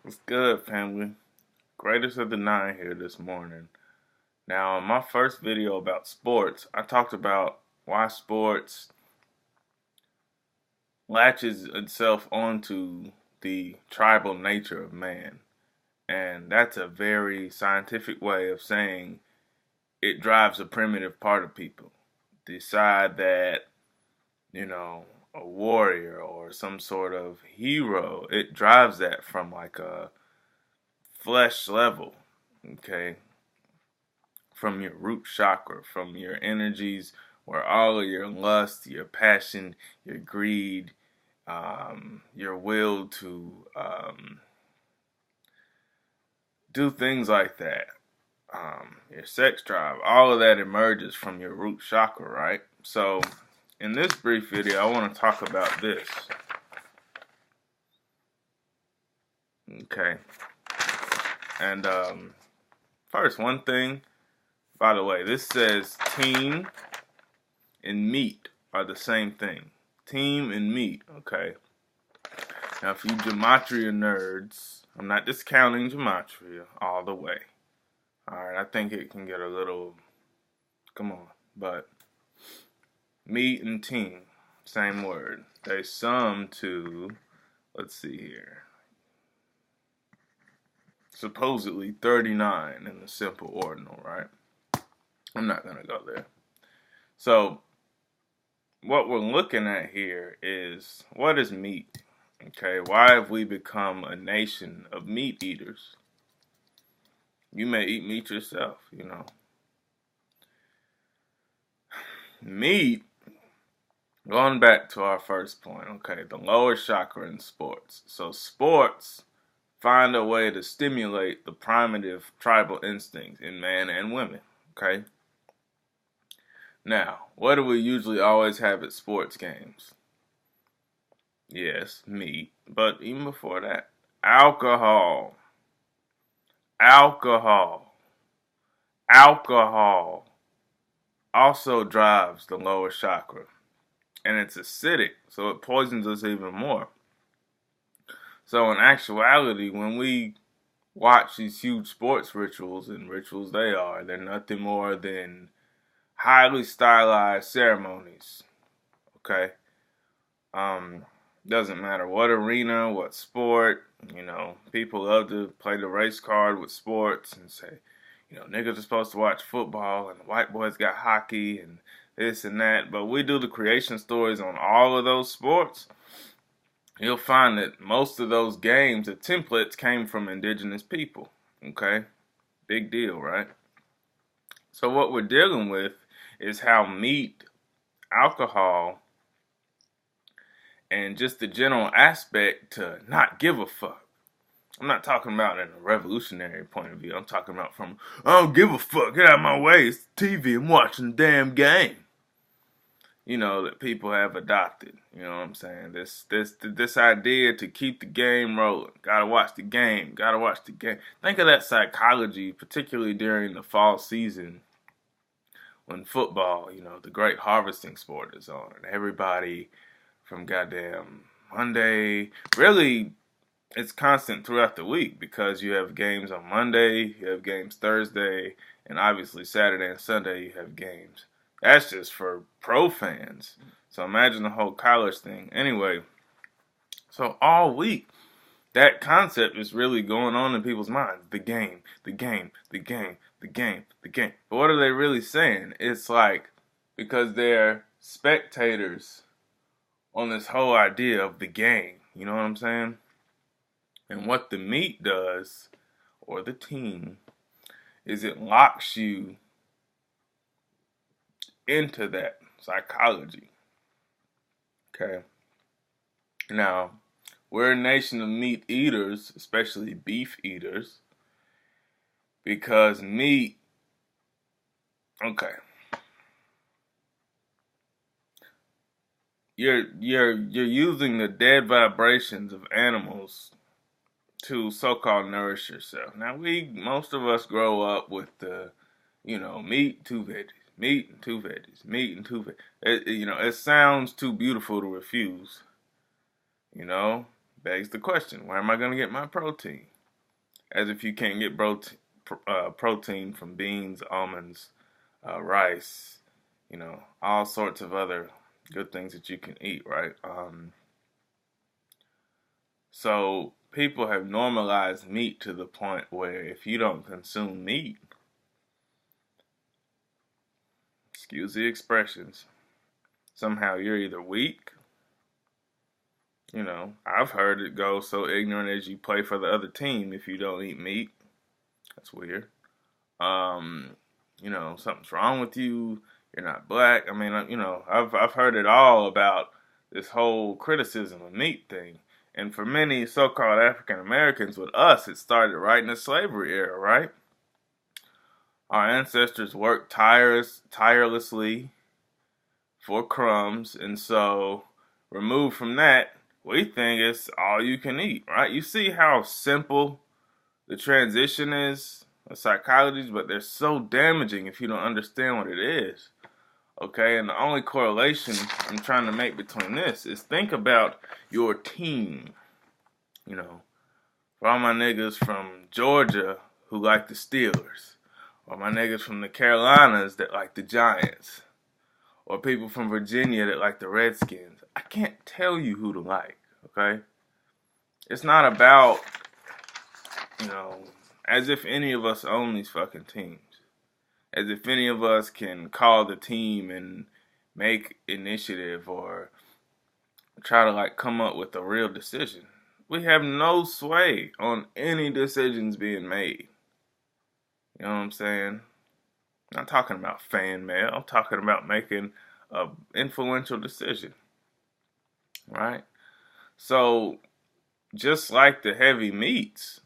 What's good, family? Greatest of the nine here this morning. Now, in my first video about sports, I talked about why sports latches itself onto the tribal nature of man. And that's a very scientific way of saying it drives a primitive part of people. Decide that, you know, a warrior or some sort of hero, it drives that from like a flesh level, okay? From your root chakra, from your energies, where all of your lust, your passion, your greed, your will to do things like that, your sex drive, all of that emerges from your root chakra, right? So, in this brief video, I want to talk about this. Okay. And first, one thing, by the way, this says team and meat are the same thing. Team and meat, okay? Now, for you gematria nerds, I'm not discounting gematria all the way. Alright, I think it can get a little, come on, but meat and team, same word. They sum to, let's see here, supposedly 39 in the simple ordinal, right? I'm not going to go there. So, what we're looking at here is, what is meat? Okay, why have we become a nation of meat eaters? You may eat meat yourself, you know. Meat, going back to our first point, okay, the lower chakra in sports. So sports find a way to stimulate the primitive tribal instincts in man and women, okay? Now, what do we usually always have at sports games? Yes, meat, but even before that, alcohol. Alcohol. Alcohol also drives the lower chakra, and it's acidic, so it poisons us even more. So in actuality, when we watch these huge sports rituals, and rituals they're nothing more than highly stylized ceremonies, okay? Doesn't matter what arena, what sport, you know, people love to play the race card with sports and say, you know, niggas are supposed to watch football and the white boys got hockey and this and that. But we do the creation stories on all of those sports. You'll find that most of those games, the templates came from indigenous people. Okay? Big deal, right? So what we're dealing with is how meat, alcohol, and just the general aspect to not give a fuck. I'm not talking about in a revolutionary point of view. I'm talking about from, I don't give a fuck, get out of my way, it's TV, I'm watching the damn game. You know, that people have adopted. You know what I'm saying? This idea to keep the game rolling. Gotta watch the game, gotta watch the game. Think of that psychology, particularly during the fall season when football, you know, the great harvesting sport is on. And everybody from goddamn Monday, really, it's constant throughout the week because you have games on Monday, you have games Thursday, and obviously Saturday and Sunday you have games. That's just for pro fans. So imagine the whole college thing. Anyway, so all week, that concept is really going on in people's minds. The game, the game, the game, the game, the game. But what are they really saying? It's like, because they're spectators on this whole idea of the game. You know what I'm saying? And what the meat does, or the team, is it locks you into that psychology. Okay? Now, we're a nation of meat eaters, especially beef eaters, because meat, okay, you're using the dead vibrations of animals to so-called nourish yourself. Now, most of us grow up with the, you know, meat, two veggies, meat and two veggies, meat and two veggies. You know, it sounds too beautiful to refuse. You know, begs the question, where am I going to get my protein? As if you can't get protein from beans, almonds, rice, all sorts of other good things that you can eat, right? So people have normalized meat to the point where if you don't consume meat, excuse the expressions, somehow you're either weak. I've heard it go so ignorant as you play for the other team if you don't eat meat. That's weird. Um, Something's wrong with you. You're not black. I mean, I've heard it all about this whole criticism of meat thing. And for many so-called African Americans, with us, it started right in the slavery era, right? Our ancestors worked tirelessly for crumbs, and so removed from that, we think it's all you can eat, right? You see how simple the transition is of psychologies, but they're so damaging if you don't understand what it is. Okay, and the only correlation I'm trying to make between this is think about your team. For all my niggas from Georgia who like the Steelers, or my niggas from the Carolinas that like the Giants, or people from Virginia that like the Redskins. I can't tell you who to like, okay? It's not about, as if any of us own these fucking teams. As if any of us can call the team and make initiative or try to come up with a real decision. We have no sway on any decisions being made. You know what I'm saying? I'm not talking about fan mail. I'm talking about making an influential decision. Right? So, just like the heavy meats,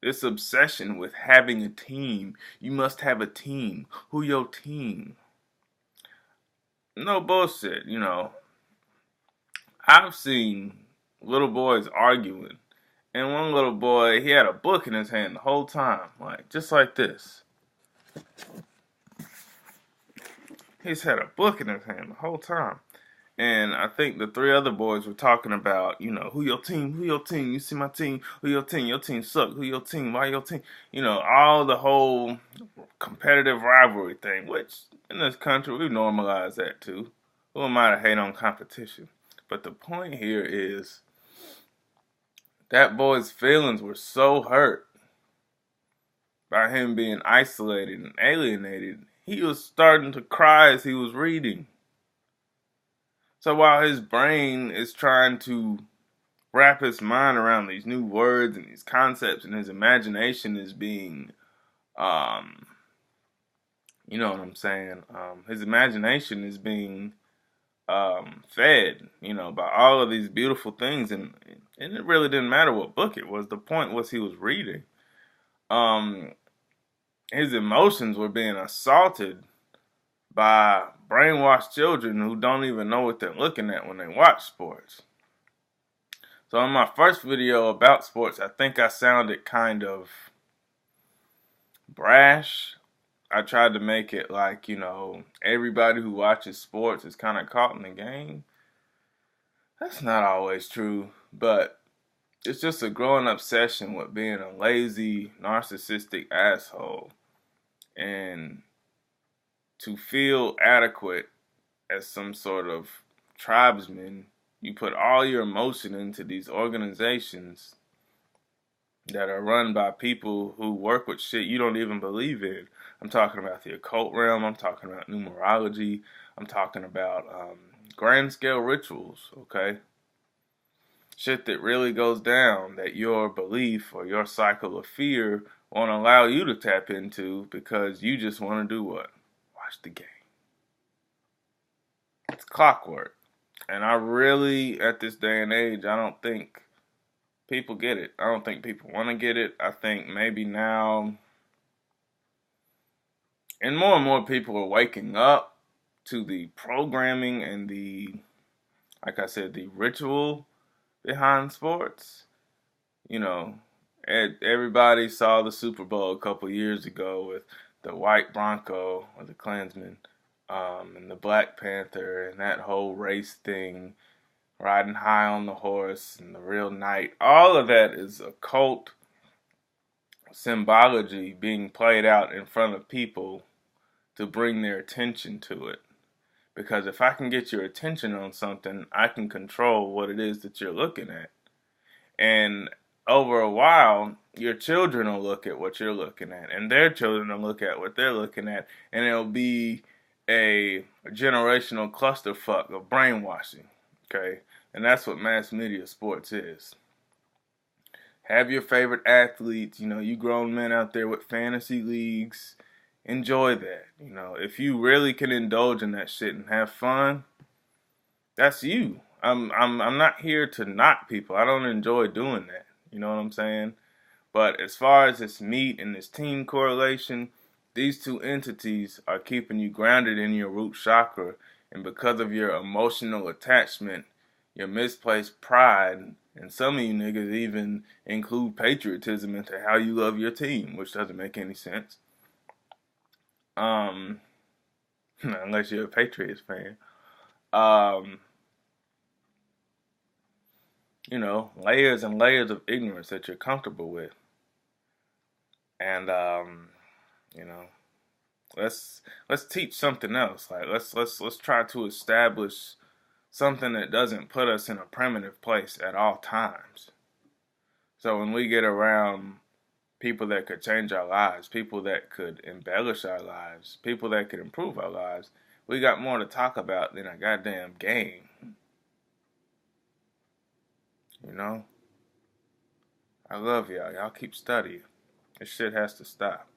this obsession with having a team. You must have a team. Who your team? No bullshit, I've seen little boys arguing. And one little boy, he had a book in his hand the whole time. Just like this. He's had a book in his hand the whole time. And I think the three other boys were talking about, who your team, you see my team, who your team suck, who your team, why your team, all the whole competitive rivalry thing, which in this country we've normalized that too. Who am I to hate on competition? But the point here is that boy's feelings were so hurt by him being isolated and alienated, he was starting to cry as he was reading. So while his brain is trying to wrap his mind around these new words and these concepts, and his imagination is being, you know what I'm saying? His imagination is being fed, by all of these beautiful things, and it really didn't matter what book it was. The point was he was reading. His emotions were being assaulted by brainwashed children who don't even know what they're looking at when they watch sports. So in my first video about sports, I think I sounded kind of brash. I tried to make it like, everybody who watches sports is kind of caught in the game. That's not always true, but it's just a growing obsession with being a lazy, narcissistic asshole. And to feel adequate as some sort of tribesman, you put all your emotion into these organizations that are run by people who work with shit you don't even believe in. I'm talking about the occult realm. I'm talking about numerology. I'm talking about grand scale rituals, okay? Shit that really goes down that your belief or your cycle of fear won't allow you to tap into because you just want to do what? Watch the game. It's clockwork. And I really, at this day and age, I don't think people get it. I don't think people want to get it. I think maybe now, and more people are waking up to the programming and the, like I said, the ritual behind sports. Everybody saw the Super Bowl a couple years ago with the white Bronco or the Klansman, and the Black Panther and that whole race thing, riding high on the horse and the real knight. All of that is occult symbology being played out in front of people to bring their attention to it. Because if I can get your attention on something, I can control what it is that you're looking at. And over a while, your children will look at what you're looking at, and their children will look at what they're looking at, and it'll be a generational clusterfuck of brainwashing. Okay? And that's what mass media sports is. Have your favorite athletes, you grown men out there with fantasy leagues, enjoy that. If you really can indulge in that shit and have fun, that's you. I'm not here to knock people. I don't enjoy doing that. You know what I'm saying? But as far as this meat and this team correlation, these two entities are keeping you grounded in your root chakra, and because of your emotional attachment, your misplaced pride, and some of you niggas even include patriotism into how you love your team, which doesn't make any sense. Unless you're a Patriots fan. Layers and layers of ignorance that you're comfortable with. And let's teach something else. Like let's try to establish something that doesn't put us in a primitive place at all times. So when we get around people that could change our lives, people that could embellish our lives, people that could improve our lives, we got more to talk about than a goddamn game. I love y'all. Y'all keep studying. This shit has to stop.